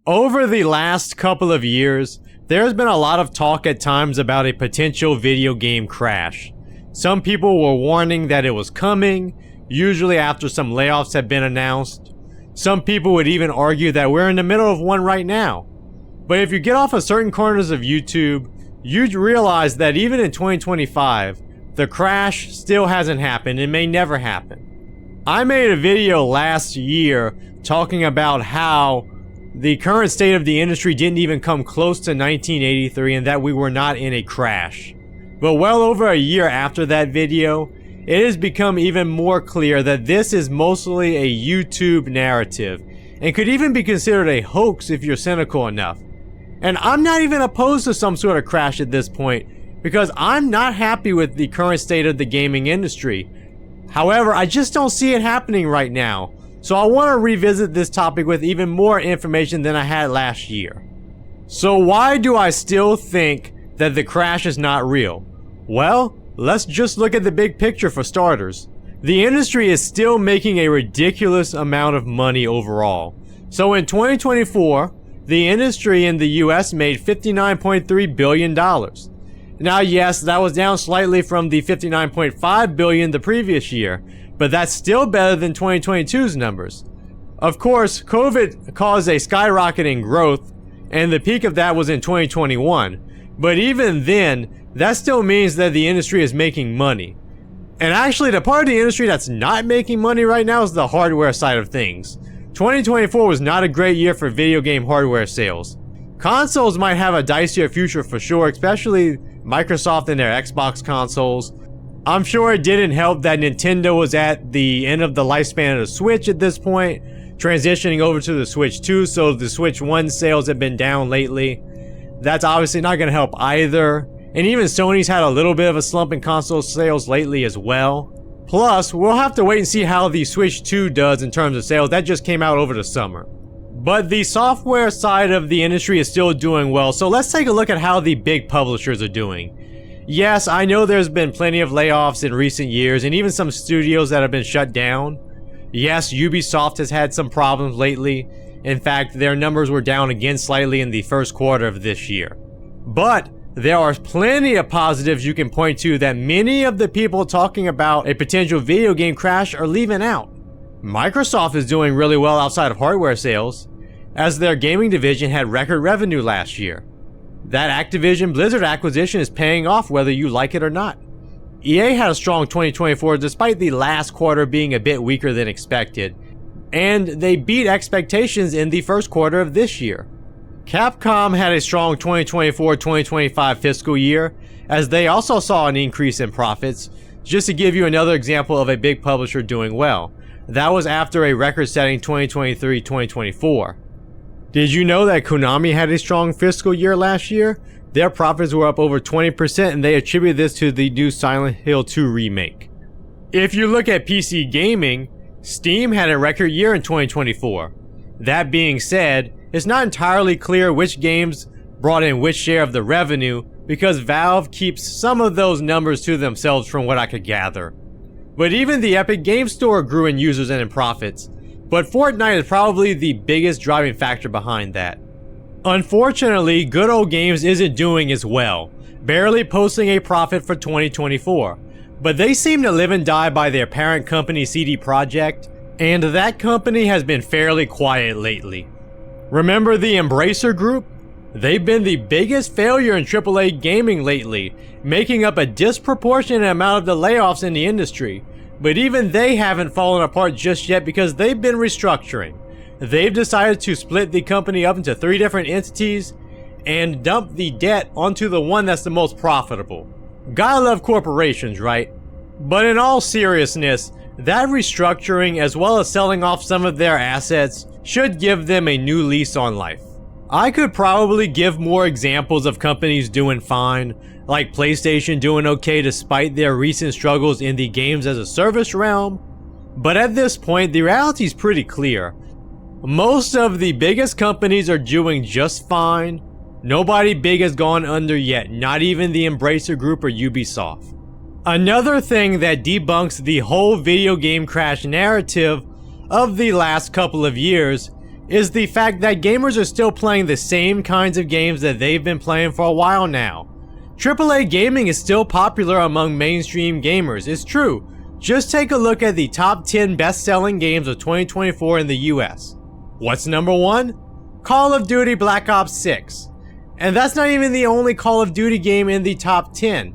Over the last couple of years, there's been a lot of talk at times about a potential video game crash. Some people were warning that it was coming, usually after some layoffs have been announced. Some people would even argue that we're in the middle of one right now. But if you get off of certain corners of YouTube, you'd realize that even in 2025, the crash still hasn't happened and may never happen. I made a video last year talking about how the current state of the industry didn't even come close to 1983 and that we were not in a crash. But well over a year after that video, it has become even more clear that this is mostly a YouTube narrative and could even be considered a hoax if you're cynical enough. And I'm not even opposed to some sort of crash at this point because I'm not happy with the current state of the gaming industry. However, I just don't see it happening right now. So I want to revisit this topic with even more information than I had last year. So why do I still think that the crash is not real? Well, let's just look at the big picture for starters. The industry is still making a ridiculous amount of money overall. So in 2024, the industry in the US made $59.3 billion. Now yes, that was down slightly from the $59.5 billion the previous year, but that's still better than 2022's numbers. Of course, COVID caused a skyrocketing growth, and the peak of that was in 2021. But even then, that still means that the industry is making money. And actually, the part of the industry that's not making money right now is the hardware side of things. 2024 was not a great year for video game hardware sales. Consoles might have a dicier future for sure, especially Microsoft and their Xbox consoles. I'm sure it didn't help that Nintendo was at the end of the lifespan of the Switch at this point, transitioning over to the Switch 2, so the Switch 1 sales have been down lately. That's obviously not going to help either. And even Sony's had a little bit of a slump in console sales lately as well. Plus, we'll have to wait and see how the Switch 2 does in terms of sales. That just came out over the summer. But the software side of the industry is still doing well, so let's take a look at how the big publishers are doing. Yes, I know there's been plenty of layoffs in recent years and even some studios that have been shut down. Yes, Ubisoft has had some problems lately. In fact, their numbers were down again slightly in the first quarter of this year. But there are plenty of positives you can point to that many of the people talking about a potential video game crash are leaving out. Microsoft is doing really well outside of hardware sales, as their gaming division had record revenue last year. That Activision Blizzard acquisition is paying off whether you like it or not. EA had a strong 2024 despite the last quarter being a bit weaker than expected, and they beat expectations in the first quarter of this year. Capcom had a strong 2024-2025 fiscal year, as they also saw an increase in profits. Just to give you another example of a big publisher doing well, that was after a record-setting 2023-2024. Did you know that Konami had a strong fiscal year last year? Their profits were up over 20% and they attribute this to the new Silent Hill 2 remake. If you look at PC gaming, Steam had a record year in 2024. That being said, it's not entirely clear which games brought in which share of the revenue because Valve keeps some of those numbers to themselves from what I could gather. But even the Epic Games Store grew in users and in profits. But Fortnite is probably the biggest driving factor behind that. Unfortunately, Good Old Games isn't doing as well, barely posting a profit for 2024. But they seem to live and die by their parent company CD Projekt, and that company has been fairly quiet lately. Remember the Embracer Group? They've been the biggest failure in AAA gaming lately, making up a disproportionate amount of the layoffs in the industry. But even they haven't fallen apart just yet because they've been restructuring. They've decided to split the company up into 3 different entities and dump the debt onto the one that's the most profitable. Gotta love corporations, right? But in all seriousness, that restructuring as well as selling off some of their assets should give them a new lease on life. I could probably give more examples of companies doing fine, like PlayStation doing okay despite their recent struggles in the games as a service realm. But at this point, the reality is pretty clear. Most of the biggest companies are doing just fine. Nobody big has gone under yet, not even the Embracer Group or Ubisoft. Another thing that debunks the whole video game crash narrative of the last couple of years is the fact that gamers are still playing the same kinds of games that they've been playing for a while now. AAA gaming is still popular among mainstream gamers, it's true. Just take a look at the top 10 best-selling games of 2024 in the US. What's number 1? Call of Duty Black Ops 6. And that's not even the only Call of Duty game in the top 10.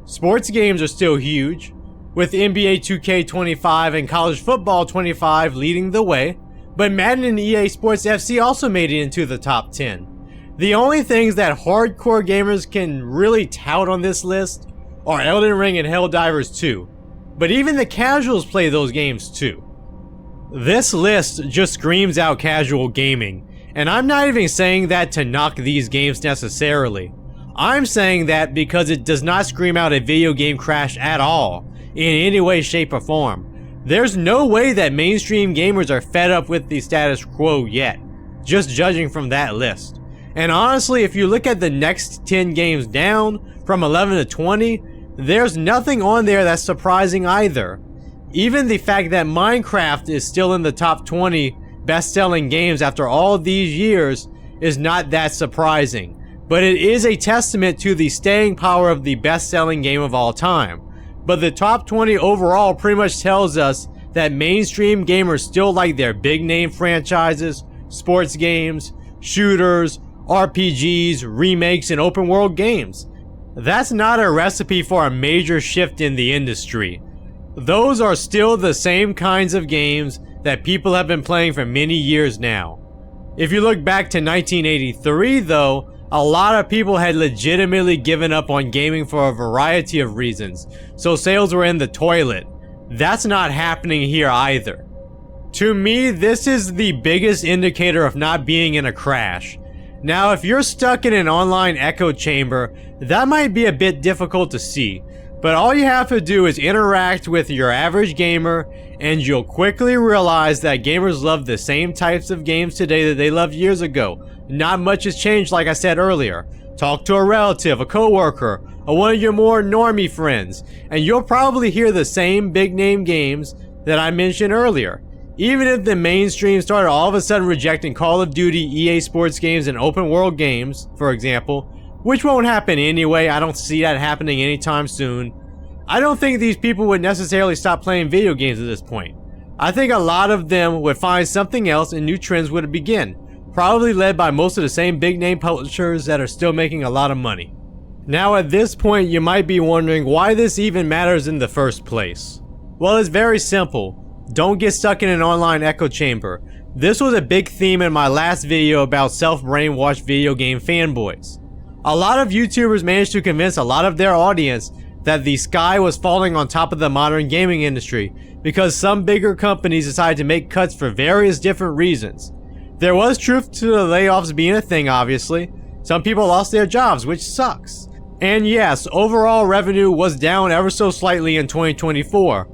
Sports games are still huge, with NBA 2K25 and College Football 25 leading the way, but Madden and EA Sports FC also made it into the top 10. The only things that hardcore gamers can really tout on this list are Elden Ring and Helldivers 2, but even the casuals play those games too. This list just screams out casual gaming, and I'm not even saying that to knock these games necessarily. I'm saying that because it does not scream out a video game crash at all, in any way, shape, or form. There's no way that mainstream gamers are fed up with the status quo yet, just judging from that list. And honestly, if you look at the next 10 games down, from 11 to 20, there's nothing on there that's surprising either. Even the fact that Minecraft is still in the top 20 best-selling games after all these years is not that surprising. But it is a testament to the staying power of the best-selling game of all time. But the top 20 overall pretty much tells us that mainstream gamers still like their big-name franchises, sports games, shooters, RPGs, remakes, and open-world games. That's not a recipe for a major shift in the industry. Those are still the same kinds of games that people have been playing for many years now. If you look back to 1983 though, a lot of people had legitimately given up on gaming for a variety of reasons, so sales were in the toilet. That's not happening here either. To me, this is the biggest indicator of not being in a crash. Now, if you're stuck in an online echo chamber, that might be a bit difficult to see, but all you have to do is interact with your average gamer, and you'll quickly realize that gamers love the same types of games today that they loved years ago. Not much has changed, like I said earlier. Talk to a relative, a coworker, or one of your more normie friends, and you'll probably hear the same big name games that I mentioned earlier. Even if the mainstream started all of a sudden rejecting Call of Duty, EA Sports games, and open world games, for example, which won't happen anyway, I don't see that happening anytime soon, I don't think these people would necessarily stop playing video games at this point. I think a lot of them would find something else and new trends would begin. Probably led by most of the same big name publishers that are still making a lot of money. Now at this point you might be wondering why this even matters in the first place. Well, it's very simple. Don't get stuck in an online echo chamber. This was a big theme in my last video about self-brainwashed video game fanboys. A lot of YouTubers managed to convince a lot of their audience that the sky was falling on top of the modern gaming industry because some bigger companies decided to make cuts for various different reasons. There was truth to the layoffs being a thing, obviously. Some people lost their jobs, which sucks. And yes, overall revenue was down ever so slightly in 2024.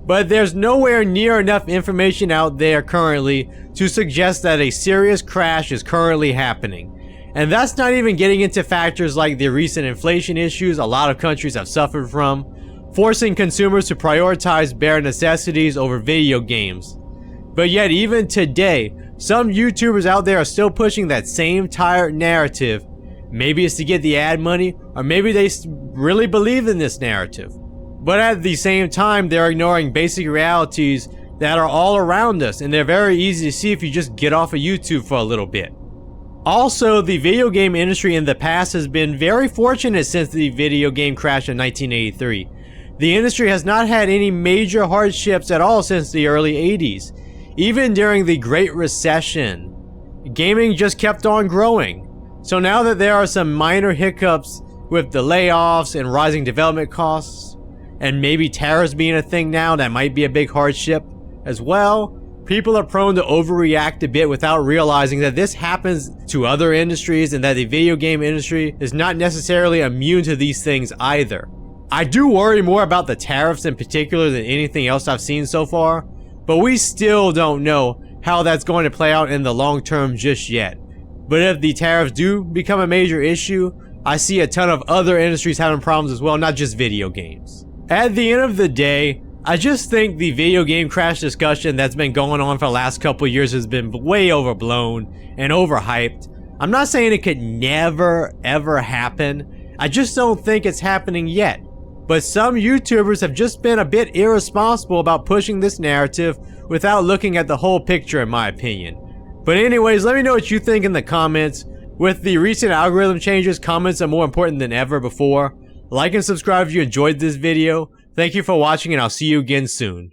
But there's nowhere near enough information out there currently to suggest that a serious crash is currently happening. And that's not even getting into factors like the recent inflation issues a lot of countries have suffered from, forcing consumers to prioritize bare necessities over video games. But yet even today, some YouTubers out there are still pushing that same tired narrative. Maybe it's to get the ad money, or maybe they really believe in this narrative. But at the same time, they're ignoring basic realities that are all around us, and they're very easy to see if you just get off of YouTube for a little bit. Also, the video game industry in the past has been very fortunate since the video game crash in 1983. The industry has not had any major hardships at all since the early 80s. Even during the Great Recession, gaming just kept on growing. So now that there are some minor hiccups with the layoffs and rising development costs, and maybe tariffs being a thing now that might be a big hardship as well, people are prone to overreact a bit without realizing that this happens to other industries and that the video game industry is not necessarily immune to these things either. I do worry more about the tariffs in particular than anything else I've seen so far, but we still don't know how that's going to play out in the long term just yet. But if the tariffs do become a major issue, I see a ton of other industries having problems as well, not just video games. At the end of the day, I just think the video game crash discussion that's been going on for the last couple years has been way overblown and overhyped. I'm not saying it could never ever happen, I just don't think it's happening yet. But some YouTubers have just been a bit irresponsible about pushing this narrative without looking at the whole picture in my opinion. But anyways, let me know what you think in the comments. With the recent algorithm changes, comments are more important than ever before. Like and subscribe if you enjoyed this video. Thank you for watching and I'll see you again soon.